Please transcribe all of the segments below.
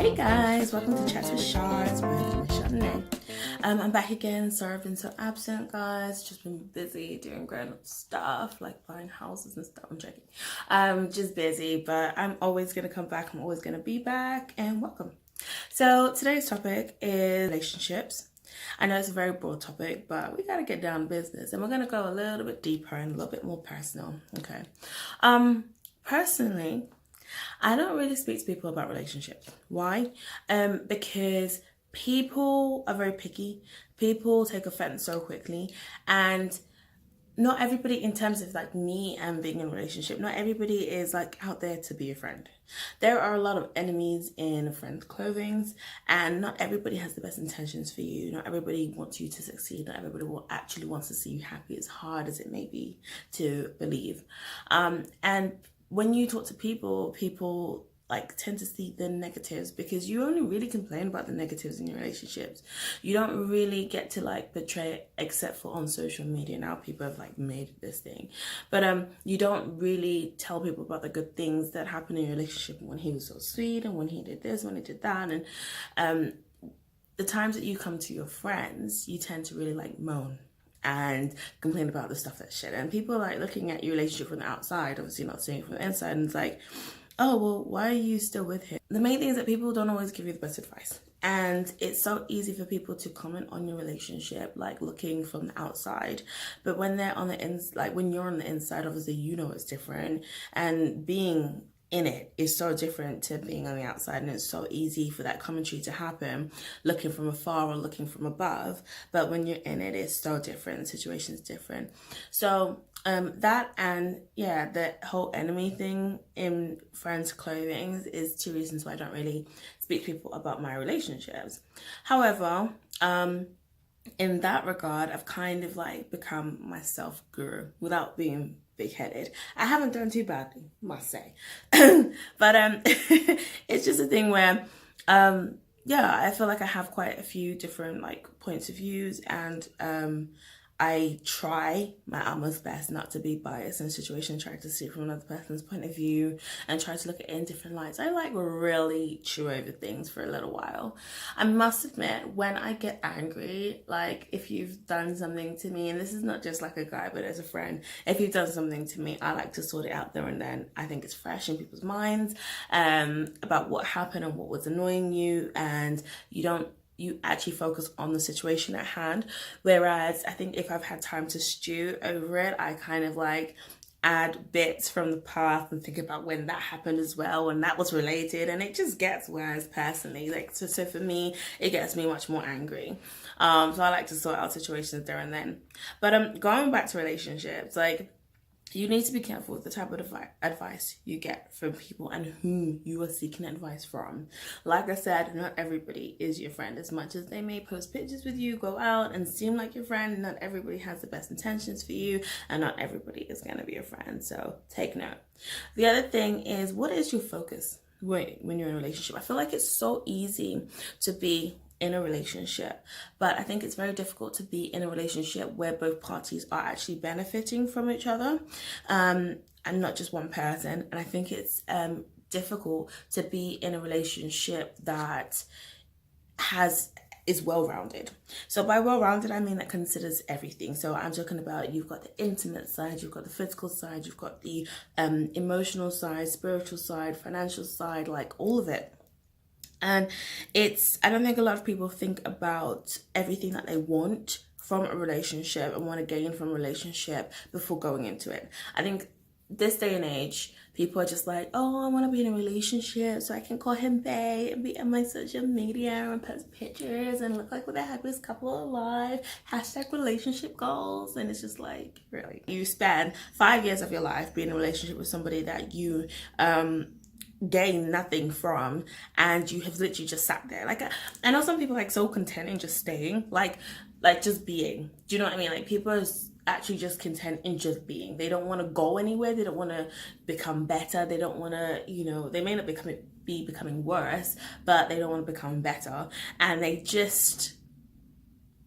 Hey guys, welcome to Chards with Chards with Michelle and Nay. I'm back again. Sorry I've been so absent, guys. Just been busy doing grown up stuff like buying houses and stuff. I'm joking. Just busy, but I'm always gonna come back. I'm always gonna be back, and welcome. So today's topic is relationships. I know it's a very broad topic, but we gotta get down to business, and we're gonna go a little bit deeper and a little bit more personal. Okay. Personally, I don't really speak to people about relationships. Why? Because people are very picky. People take offense so quickly, and not everybody, in terms of like me and being in a relationship, not everybody is like out there to be a friend. There are a lot of enemies in friends' clothing, and not everybody has the best intentions for you. Not everybody wants you to succeed. Not everybody will actually wants to see you happy, as hard as it may be to believe. And when you talk to people like tend to see the negatives, because you only really complain about the negatives in your relationships. You don't really get to like portray it, except for on social media. Now people have like made this thing, but you don't really tell people about the good things that happen in your relationship, when he was so sweet and when he did this, when he did that. And the times that you come to your friends, you tend to really like moan and complain about the stuff that's shit. And people are like looking at your relationship from the outside, obviously not seeing it from the inside, and it's like, oh, well, why are you still with him? The main thing is that people don't always give you the best advice. And it's so easy for people to comment on your relationship, like looking from the outside. But when they're on the inside, like when you're on the inside, obviously you know it's different. And being in it is so different to being on the outside, and it's so easy for that commentary to happen looking from afar or looking from above. But when you're in it, it's so different. The situation's different. So that, and yeah, the whole enemy thing in friends' clothing is two reasons why I don't really speak to people about my relationships. However, in that regard, I've kind of like become my self guru without being big-headed. I haven't done too badly, must say. But it's just a thing where yeah, I feel like I have quite a few different like points of views, and I try my utmost best not to be biased in a situation, try to see it from another person's point of view and try to look at it in different lights. I like really chew over things for a little while. I must admit, when I get angry, like if you've done something to me, and this is not just like a guy, but as a friend, if you've done something to me, I like to sort it out there and then. I think it's fresh in people's minds about what happened and what was annoying you, and you actually focus on the situation at hand. Whereas I think if I've had time to stew over it, I kind of like add bits from the past and think about when that happened as well, and that was related, and it just gets worse personally. Like so for me, it gets me much more angry. So I like to sort out situations there and then. But going back to relationships, like, you need to be careful with the type of advice you get from people and whom you are seeking advice from. Like I said, not everybody is your friend. As much as they may post pictures with you, go out and seem like your friend, not everybody has the best intentions for you, and not everybody is going to be your friend. So take note. The other thing is, what is your focus when you're in a relationship? I feel like it's so easy to be in a relationship, but I think it's very difficult to be in a relationship where both parties are actually benefiting from each other, and not just one person. And I think it's difficult to be in a relationship that is well-rounded. So by well-rounded, I mean that considers everything. So I'm talking about, you've got the intimate side, you've got the physical side, you've got the emotional side, spiritual side, financial side, like all of it. And I don't think a lot of people think about everything that they want from a relationship and want to gain from a relationship before going into it. I think this day and age, people are just like, oh, I want to be in a relationship so I can call him bae and be on my social media and post pictures and look like we're the happiest couple alive, hashtag relationship goals. And it's just like, really? You spend 5 years of your life being in a relationship with somebody that you gain nothing from, and you have literally just sat there. Like, I know some people like so content in just staying, like just being. Do you know what I mean? Like, people are actually just content in just being. They don't want to go anywhere. They don't want to become better. They don't want to, they may not be becoming worse, but they don't want to become better. And they just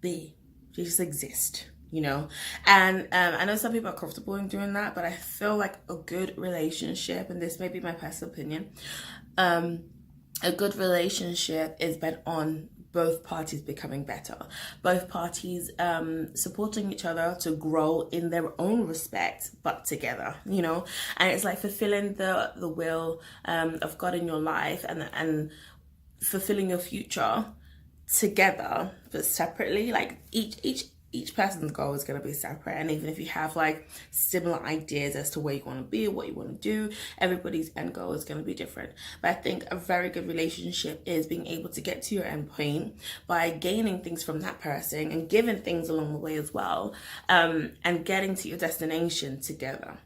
be. They just exist. And I know some people are comfortable in doing that, but I feel like a good relationship, and this may be my personal opinion, A good relationship is bent on both parties becoming better, both parties supporting each other to grow in their own respect, but together, you know. And it's like fulfilling the will of God in your life, and fulfilling your future together but separately. Like each person's goal is going to be separate, and even if you have like similar ideas as to where you want to be, what you want to do, everybody's end goal is going to be different. But I think a very good relationship is being able to get to your end point by gaining things from that person and giving things along the way as well, and getting to your destination together.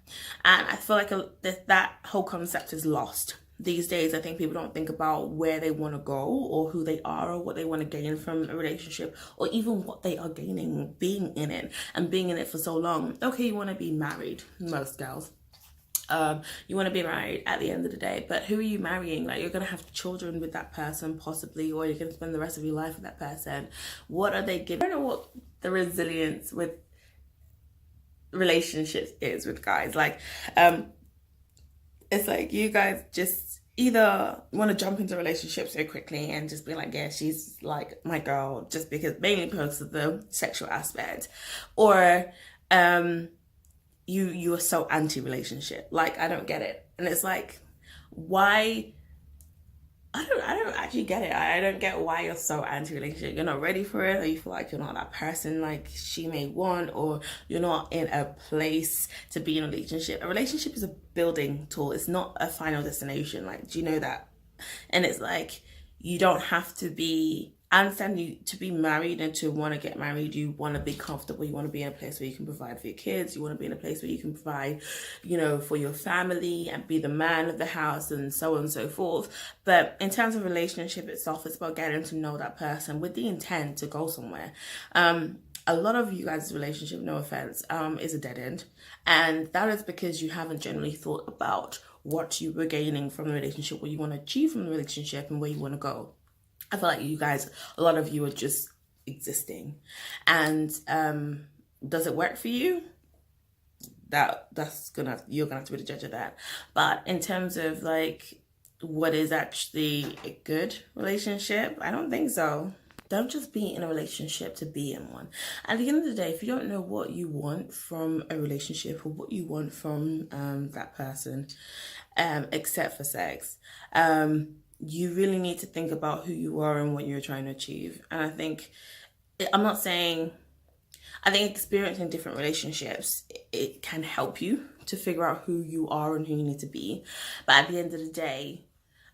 And I feel like that whole concept is lost these days. I think people don't think about where they want to go, or who they are, or what they want to gain from a relationship, or even what they are gaining being in it and being in it for so long. Okay, you want to be married, most girls. You want to be married at the end of the day, but who are you marrying? Like, you're going to have children with that person possibly, or you're going to spend the rest of your life with that person. What are they giving? I don't know what the resilience with relationships is with guys. Like, it's like you guys just either want to jump into relationships so quickly and just be like, yeah, she's like my girl, just mainly because of the sexual aspect, or you are so anti-relationship. Like, I don't get it. And it's like, why? I don't actually get it. I don't get why you're so anti-relationship. You're not ready for it, or you feel like you're not that person like she may want, or you're not in a place to be in a relationship. A relationship is a building tool. It's not a final destination. Like, do you know that? And it's like, you don't have to be, I understand you to be married and to want to get married, you want to be comfortable, you want to be in a place where you can provide for your kids, you want to be in a place where you can provide, you know, for your family and be the man of the house and so on and so forth. But in terms of relationship itself, it's about getting to know that person with the intent to go somewhere. A lot of you guys' relationship, no offense, is a dead end. And that is because you haven't generally thought about what you were gaining from the relationship, what you want to achieve from the relationship, and where you want to go. I feel like you guys, a lot of you are just existing. And does it work for you? You're gonna have to be the judge of that. But in terms of like what is actually a good relationship, I don't think so. Don't just be in a relationship to be in one. At the end of the day, if you don't know what you want from a relationship, or what you want from that person, except for sex, you really need to think about who you are and what you're trying to achieve. And I think experiencing different relationships, it can help you to figure out who you are and who you need to be. But at the end of the day,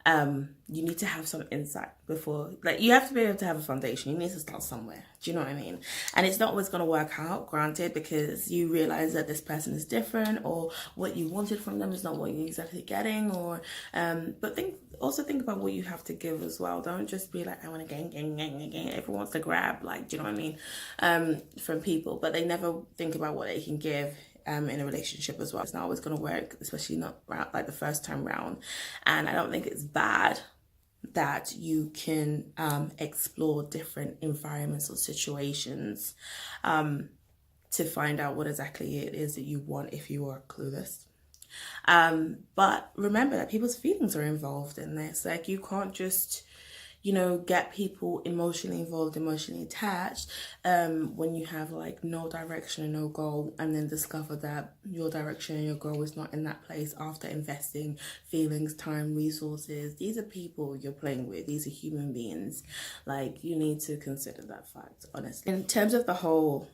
you need to have some insight before, like, you have to be able to have a foundation. You need to start somewhere. Do you know what I mean? And it's not always going to work out, granted, because you realize that this person is different, or what you wanted from them is not what you're exactly getting, or but think about what you have to give as well. Don't just be like, I want to gang. Everyone wants to grab, like, do you know what I mean, from people, but they never think about what they can give in a relationship as well. It's not always going to work, especially not like the first time round. And I don't think it's bad that you can explore different environments or situations to find out what exactly it is that you want if you are clueless. But remember that people's feelings are involved in this. Like, you can't just, you know, get people emotionally involved, emotionally attached, when you have like no direction and no goal, and then discover that your direction and your goal is not in that place after investing feelings, time, resources. These are people you're playing with. These are human beings. Like, you need to consider that fact, honestly. In terms of the whole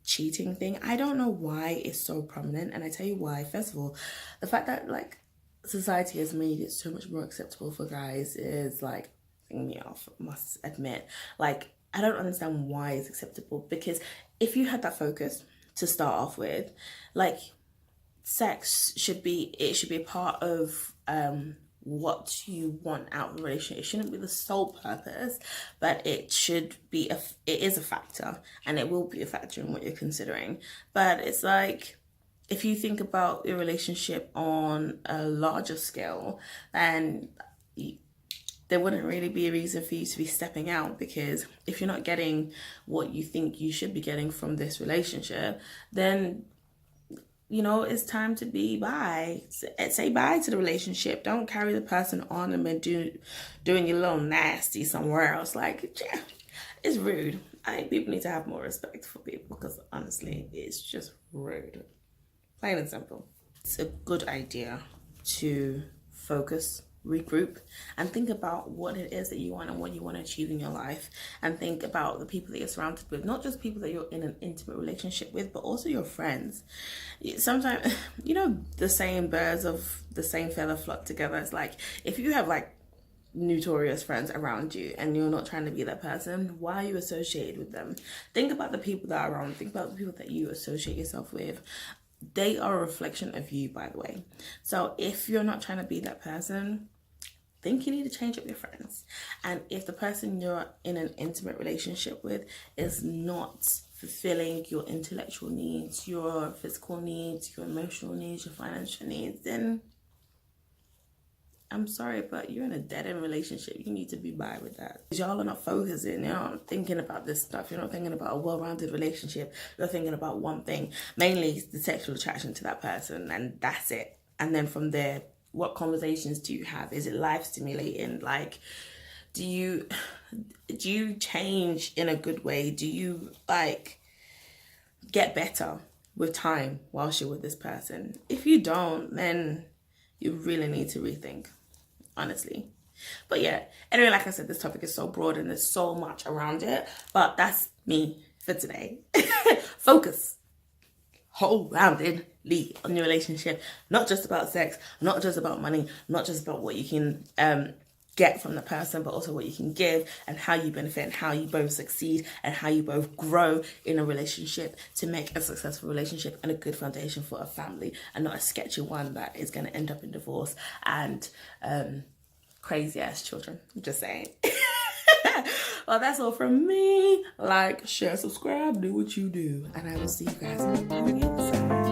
cheating thing, I don't know why it's so prominent, and I tell you why. First of all, the fact that like society has made it so much more acceptable for guys is like me off, must admit. Like, I don't understand why it's acceptable, because if you had that focus to start off with, like, sex should be a part of what you want out of a relationship. It shouldn't be the sole purpose, but it is a factor, and it will be a factor in what you're considering. But it's like, if you think about your relationship on a larger scale, then there wouldn't really be a reason for you to be stepping out, because if you're not getting what you think you should be getting from this relationship, then you know, it's time to be bye. Say bye to the relationship. Don't carry the person on and then doing your little nasty somewhere else. Like, yeah, it's rude. I think people need to have more respect for people, because honestly, it's just rude. Plain and simple. It's a good idea to focus, regroup, and think about what it is that you want and what you want to achieve in your life, and think about the people that you're surrounded with, not just people that you're in an intimate relationship with, but also your friends. Sometimes, you know, the saying, birds of the same feather flock together. It's like, if you have like notorious friends around you and you're not trying to be that person, why are you associated with them? Think about the people that are around. Think about the people that you associate yourself with. They are a reflection of you, by the way. So if you're not trying to be that person, think you need to change up your friends. And if the person you're in an intimate relationship with is not fulfilling your intellectual needs, your physical needs, your emotional needs, your financial needs, then I'm sorry, but you're in a dead-end relationship. You need to be by with that. Y'all are not focusing. You're not thinking about this stuff. You're not thinking about a well-rounded relationship. You're thinking about one thing, mainly the sexual attraction to that person, and that's it. And then from there, what conversations do you have? Is it life stimulating? Like, do you change in a good way? Do you like get better with time whilst you're with this person? If you don't, then you really need to rethink, honestly. But yeah, anyway, like I said, this topic is so broad and there's so much around it, but that's me for today. Focus whole-roundedly on your relationship, not just about sex, not just about money, not just about what you can get from the person, but also what you can give and how you benefit and how you both succeed and how you both grow in a relationship to make a successful relationship and a good foundation for a family, and not a sketchy one that is going to end up in divorce and crazy ass children. I'm just saying. Well, that's all from me. Like, share, subscribe, do what you do, and I will see you guys on the next episode.